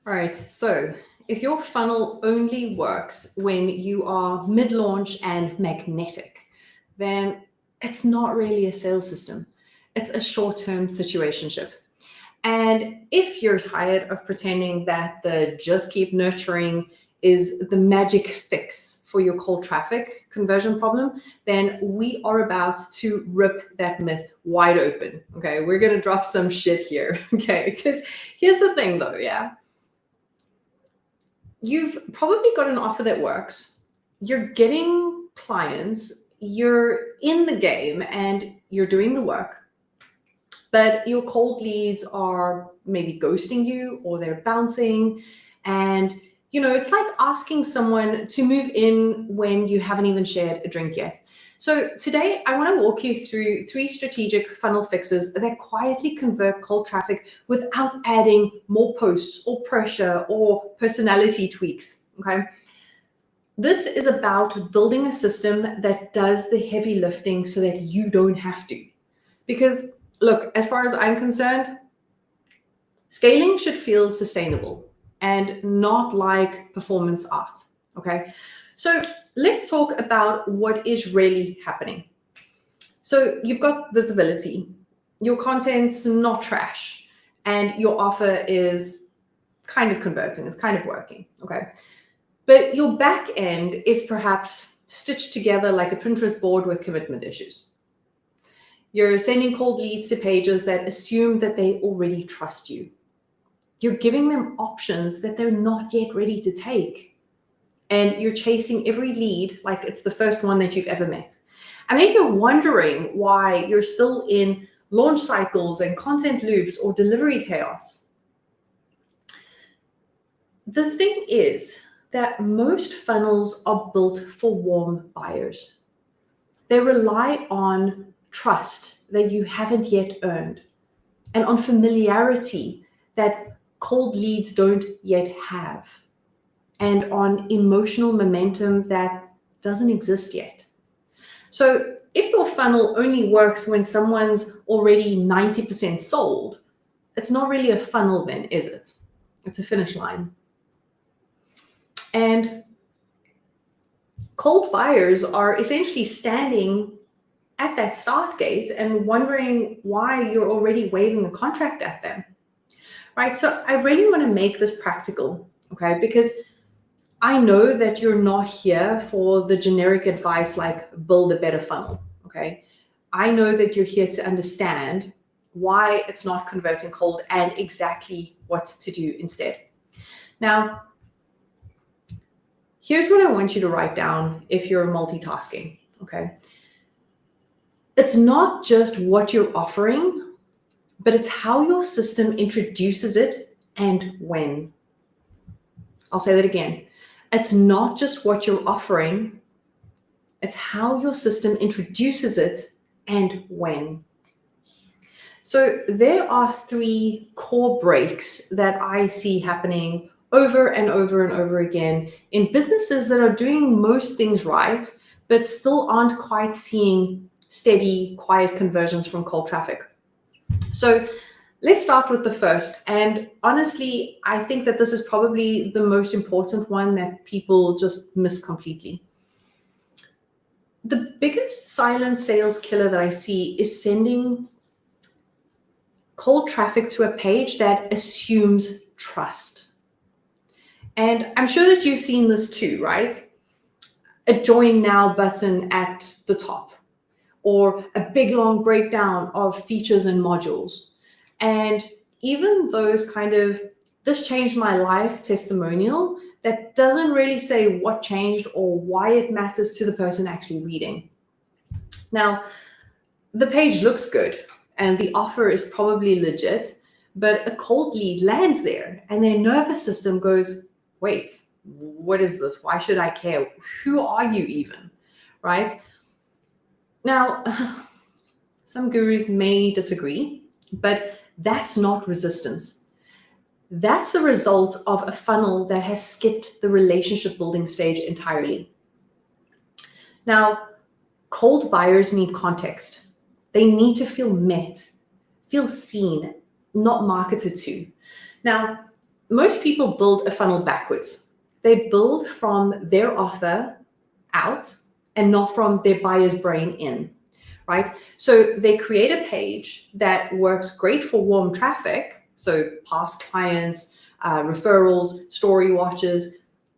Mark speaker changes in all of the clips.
Speaker 1: All right, so if your funnel only works when you are mid-launch and magnetic, then it's not really a sales system. It's a short-term situationship. And if you're tired of pretending that the just keep nurturing is the magic fix for your cold traffic conversion problem, then we are about to rip that myth wide open. Okay, we're going to drop some shit here. Okay, because here's the thing though, yeah. You've probably got an offer that works. You're getting clients, you're in the game and you're doing the work, but your cold leads are maybe ghosting you or they're bouncing. And, it's like asking someone to move in when you haven't even shared a drink yet. So today I want to walk you through 3 strategic funnel fixes that quietly convert cold traffic without adding more posts or pressure or personality tweaks. Okay. This is about building a system that does the heavy lifting so that you don't have to. Because look, as far as I'm concerned, scaling should feel sustainable and not like performance art. Okay. So let's talk about what is really happening. So you've got visibility, your content's not trash, and your offer is kind of converting, it's kind of working. Okay. But your back end is perhaps stitched together like a Pinterest board with commitment issues. You're sending cold leads to pages that assume that they already trust you. You're giving them options that they're not yet ready to take. And you're chasing every lead like it's the first one that you've ever met. And then you're wondering why you're still in launch cycles and content loops or delivery chaos. The thing is that most funnels are built for warm buyers. They rely on trust that you haven't yet earned and on familiarity that cold leads don't yet have, and on emotional momentum that doesn't exist yet. So if your funnel only works when someone's already 90% sold, it's not really a funnel then, is it? It's a finish line. And cold buyers are essentially standing at that start gate and wondering why you're already waving a contract at them. Right? So I really want to make this practical, okay? Because I know that you're not here for the generic advice like build a better funnel, okay? I know that you're here to understand why it's not converting cold and exactly what to do instead. Now, here's what I want you to write down if you're multitasking, okay? It's not just what you're offering, but it's how your system introduces it and when. I'll say that again. It's not just what you're offering, it's how your system introduces it and when. So there are 3 core breaks that I see happening over and over and over again in businesses that are doing most things right, but still aren't quite seeing steady, quiet conversions from cold traffic. So let's start with the first. And honestly, I think that this is probably the most important one that people just miss completely. The biggest silent sales killer that I see is sending cold traffic to a page that assumes trust. And I'm sure that you've seen this too, right? A join now button at the top, or a big long breakdown of features and modules. And even those kind of this changed my life testimonial that doesn't really say what changed or why it matters to the person actually reading. Now, the page looks good and the offer is probably legit, but a cold lead lands there and their nervous system goes, wait, what is this? Why should I care? Who are you even? Right? Now, some gurus may disagree, but that's not resistance. That's the result of a funnel that has skipped the relationship building stage entirely. Now, cold buyers need context. They need to feel met, feel seen, not marketed to. Now, most people build a funnel backwards. They build from their offer out and not from their buyer's brain in, right? So they create a page that works great for warm traffic, so past clients, referrals, story watches,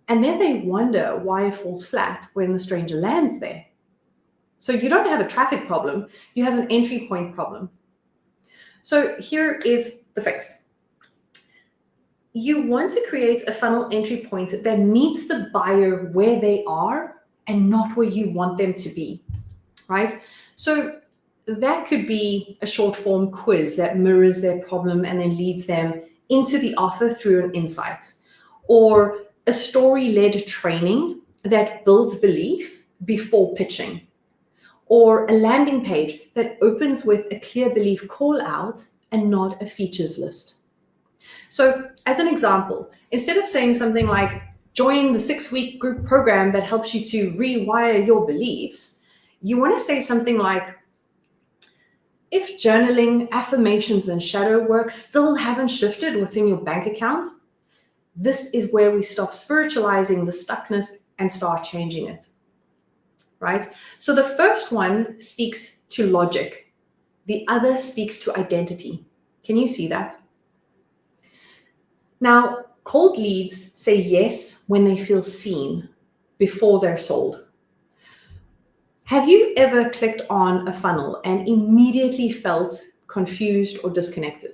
Speaker 1: and then they wonder why it falls flat when the stranger lands there. So you don't have a traffic problem, you have an entry point problem. So here is the fix. You want to create a funnel entry point that meets the buyer where they are and not where you want them to be, right? So that could be a short form quiz that mirrors their problem and then leads them into the offer through an insight, or a story-led training that builds belief before pitching, or a landing page that opens with a clear belief call out and not a features list. So as an example, instead of saying something like, join the 6-week group program that helps you to rewire your beliefs, you want to say something like, if journaling, affirmations, and shadow work still haven't shifted what's in your bank account, this is where we stop spiritualizing the stuckness and start changing it, right? So the first one speaks to logic. The other speaks to identity. Can you see that? Now, cold leads say yes when they feel seen before they're sold. Have you ever clicked on a funnel and immediately felt confused or disconnected?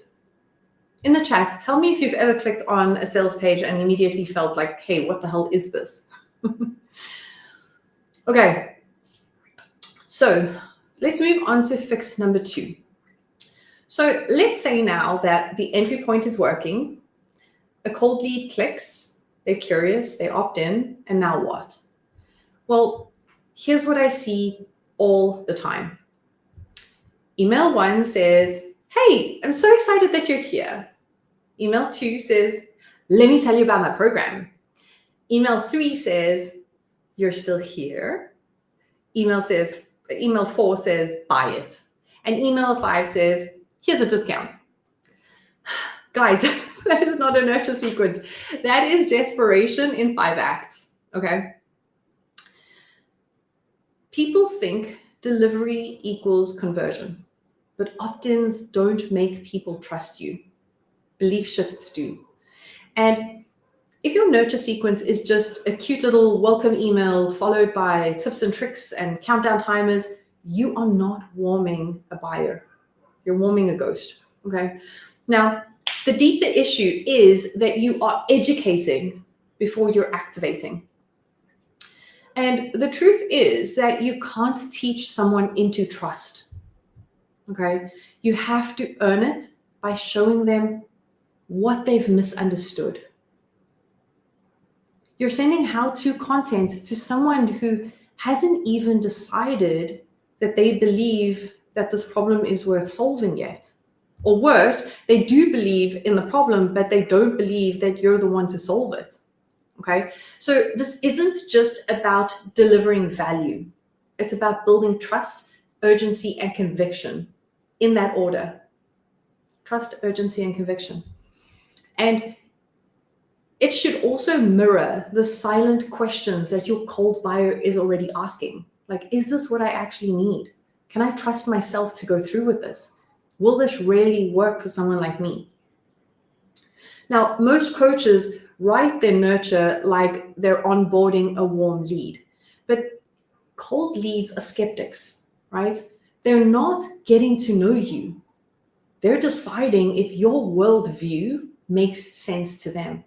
Speaker 1: In the chat, tell me if you've ever clicked on a sales page and immediately felt like, hey, what the hell is this? Okay, so let's move on to fix number 2. So let's say now that the entry point is working, a cold lead clicks, they're curious, they opt in, and now what? Well, here's what I see all the time. Email 1 says, hey, I'm so excited that you're here. Email 2 says, let me tell you about my program. Email 3 says, you're still here. Email 4 says, buy it. And email 5 says, here's a discount. Guys, that is not a nurture sequence. That is desperation in 5 acts, okay? People think delivery equals conversion, but opt-ins don't make people trust you. Belief shifts do. And if your nurture sequence is just a cute little welcome email followed by tips and tricks and countdown timers, you are not warming a buyer. You're warming a ghost, okay? Now, the deeper issue is that you are educating before you're activating. And the truth is that you can't teach someone into trust, okay? You have to earn it by showing them what they've misunderstood. You're sending how-to content to someone who hasn't even decided that they believe that this problem is worth solving yet. Or worse, they do believe in the problem, but they don't believe that you're the one to solve it. Okay, so this isn't just about delivering value. It's about building trust, urgency, and conviction in that order. Trust, urgency, and conviction. And it should also mirror the silent questions that your cold buyer is already asking. Like, is this what I actually need? Can I trust myself to go through with this? Will this really work for someone like me? Now, most coaches write their nurture like they're onboarding a warm lead, but cold leads are skeptics, right? They're not getting to know you. They're deciding if your worldview makes sense to them.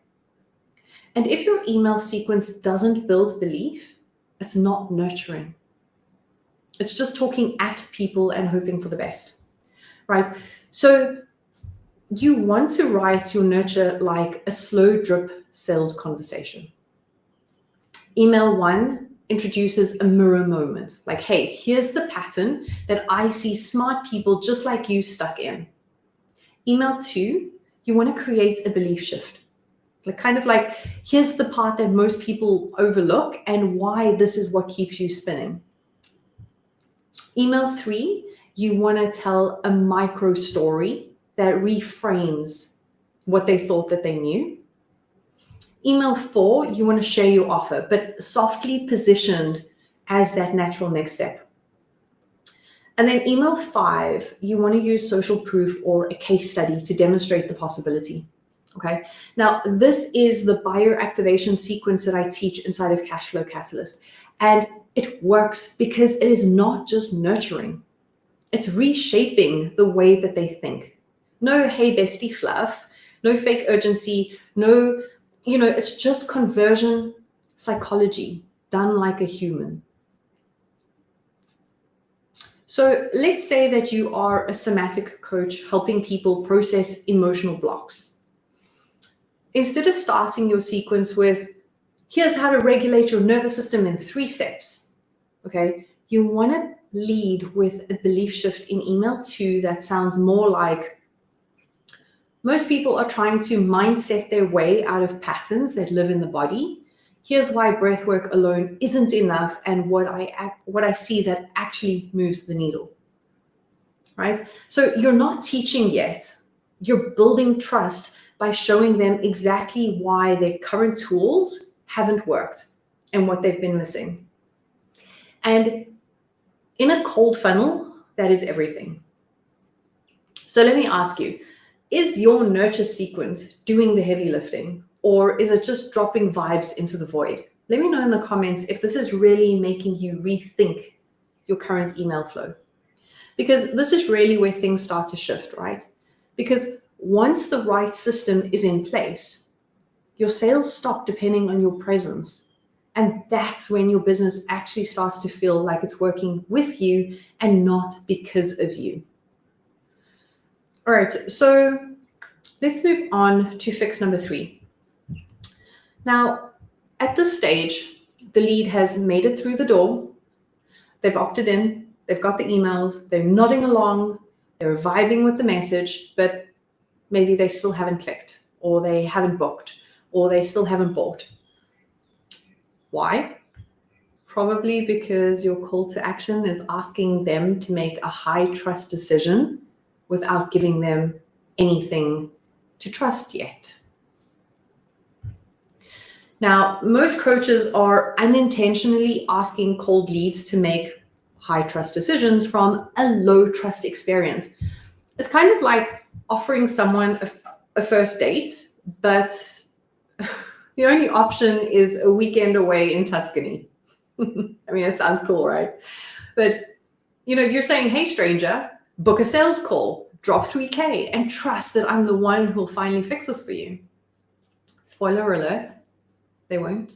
Speaker 1: And if your email sequence doesn't build belief, it's not nurturing. It's just talking at people and hoping for the best, right? So you want to write your nurture like a slow drip sales conversation. Email 1 introduces a mirror moment, like, hey, here's the pattern that I see smart people just like you stuck in. Email 2, you want to create a belief shift. Like, kind of like, here's the part that most people overlook and why this is what keeps you spinning. Email 3, you want to tell a micro story that reframes what they thought that they knew. Email 4, you want to share your offer, but softly positioned as that natural next step. And then email 5, you want to use social proof or a case study to demonstrate the possibility. Okay. Now, this is the buyer activation sequence that I teach inside of Cashflow Catalyst. And it works because it is not just nurturing. It's reshaping the way that they think. No, hey, bestie fluff, no fake urgency, no, it's just conversion psychology done like a human. So let's say that you are a somatic coach helping people process emotional blocks. Instead of starting your sequence with, here's how to regulate your nervous system in 3 steps, okay, you want to lead with a belief shift in email 2 that sounds more like, most people are trying to mindset their way out of patterns that live in the body. Here's why breathwork alone isn't enough and what I see that actually moves the needle, right? So you're not teaching yet. You're building trust by showing them exactly why their current tools haven't worked and what they've been missing. And in a cold funnel, that is everything. So let me ask you, is your nurture sequence doing the heavy lifting, or is it just dropping vibes into the void? Let me know in the comments if this is really making you rethink your current email flow. Because this is really where things start to shift, right? Because once the right system is in place, your sales stop depending on your presence. And that's when your business actually starts to feel like it's working with you and not because of you. All right, so let's move on to fix number 3. Now, at this stage, the lead has made it through the door. They've opted in, they've got the emails, they're nodding along, they're vibing with the message, but maybe they still haven't clicked, or they haven't booked, or they still haven't bought. Why? Probably because your call to action is asking them to make a high trust decision without giving them anything to trust yet. Now, most coaches are unintentionally asking cold leads to make high trust decisions from a low trust experience. It's kind of like offering someone a first date, but the only option is a weekend away in Tuscany. I mean, it sounds cool, right? But, you're saying, hey, stranger, book a sales call, drop 3K, and trust that I'm the one who'll finally fix this for you. Spoiler alert, they won't.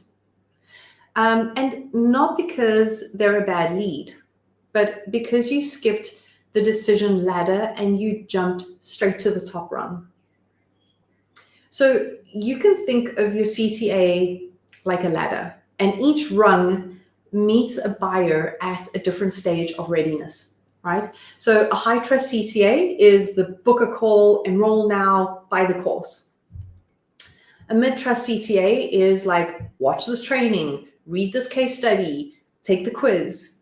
Speaker 1: And not because they're a bad lead, but because you skipped the decision ladder and you jumped straight to the top rung. So you can think of your CTA like a ladder, and each rung meets a buyer at a different stage of readiness, right? So a high trust CTA is the book a call, enroll now, buy the course. A mid-trust CTA is like, watch this training, read this case study, take the quiz.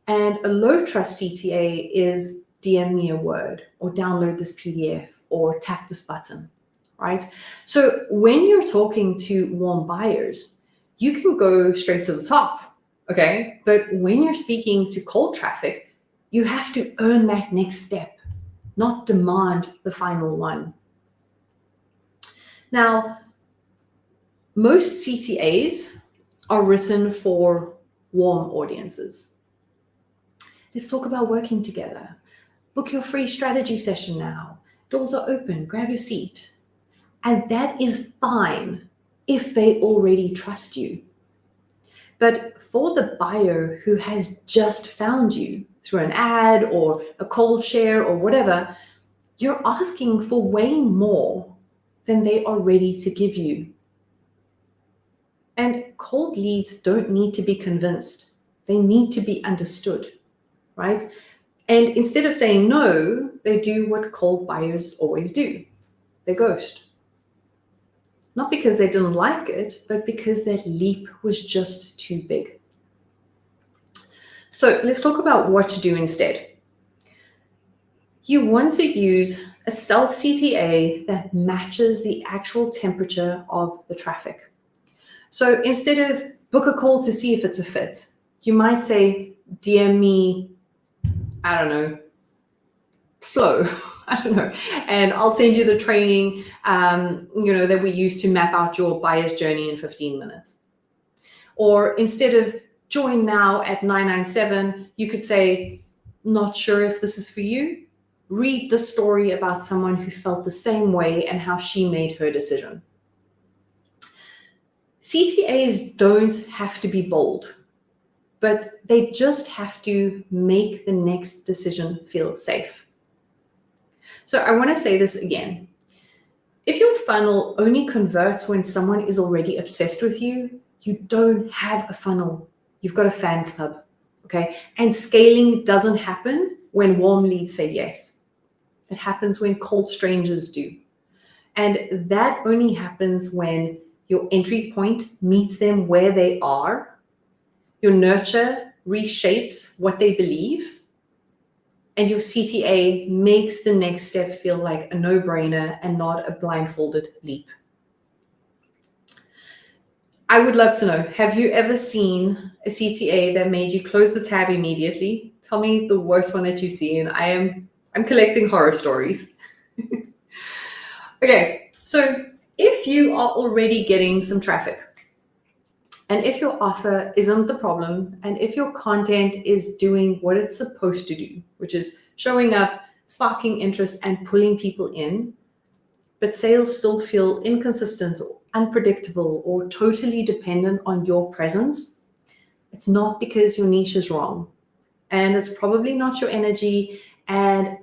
Speaker 1: And a low-trust CTA is DM me a word, or download this PDF, or tap this button, right? So when you're talking to warm buyers, you can go straight to the top, okay? But when you're speaking to cold traffic, you have to earn that next step, not demand the final one. Now, most CTAs are written for warm audiences. Let's talk about working together. Book your free strategy session now. Doors are open, grab your seat. And that is fine if they already trust you. But for the buyer who has just found you through an ad or a cold share or whatever, you're asking for way more than they are ready to give you. And cold leads don't need to be convinced. They need to be understood, right? And instead of saying no, they do what cold buyers always do. They ghost. Not because they didn't like it, but because that leap was just too big. So let's talk about what to do instead. You want to use a stealth CTA that matches the actual temperature of the traffic. So instead of book a call to see if it's a fit, you might say, DM me, I don't know, Flow, I don't know, and I'll send you the training, that we use to map out your buyer's journey in 15 minutes. Or instead of join now at 997, you could say, not sure if this is for you. Read the story about someone who felt the same way and how she made her decision. CTAs don't have to be bold, but they just have to make the next decision feel safe. So I want to say this again. If your funnel only converts when someone is already obsessed with you, you don't have a funnel. You've got a fan club, okay? And scaling doesn't happen when warm leads say yes. It happens when cold strangers do. And that only happens when your entry point meets them where they are, your nurture reshapes what they believe, and your CTA makes the next step feel like a no-brainer and not a blindfolded leap. I would love to know, have you ever seen a CTA that made you close the tab immediately? Tell me the worst one that you've seen. I'm collecting horror stories. Okay, so if you are already getting some traffic, and if your offer isn't the problem, and if your content is doing what it's supposed to do, which is showing up, sparking interest, and pulling people in, but sales still feel inconsistent or unpredictable or totally dependent on your presence, it's not because your niche is wrong. And it's probably not your energy, and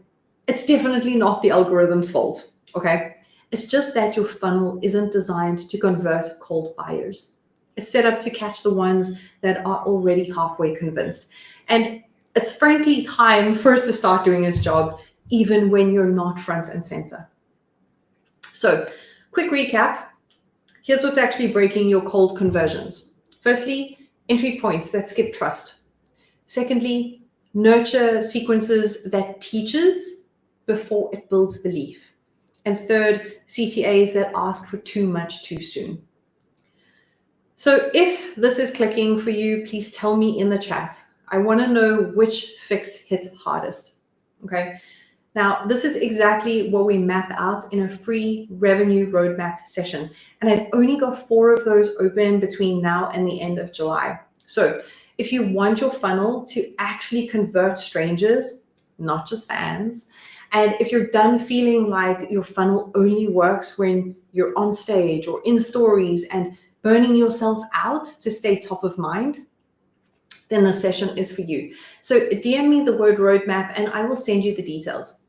Speaker 1: it's definitely not the algorithm's fault, okay? It's just that your funnel isn't designed to convert cold buyers. It's set up to catch the ones that are already halfway convinced. And it's frankly time for it to start doing its job, even when you're not front and center. So, quick recap. Here's what's actually breaking your cold conversions. Firstly, entry points that skip trust. Secondly, nurture sequences that teaches before it builds belief. And third, CTAs that ask for too much too soon. So if this is clicking for you, please tell me in the chat. I want to know which fix hit hardest. Okay. Now, this is exactly what we map out in a free revenue roadmap session. And I've only got 4 of those open between now and the end of July. So if you want your funnel to actually convert strangers, not just fans, and if you're done feeling like your funnel only works when you're on stage or in stories and burning yourself out to stay top of mind, then the session is for you. So DM me the word roadmap and I will send you the details.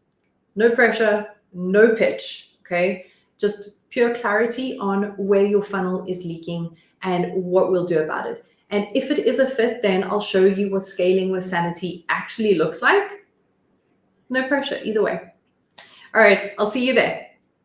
Speaker 1: No pressure, no pitch, okay? Just pure clarity on where your funnel is leaking and what we'll do about it. And if it is a fit, then I'll show you what scaling with sanity actually looks like. No pressure, either way. All right, I'll see you there.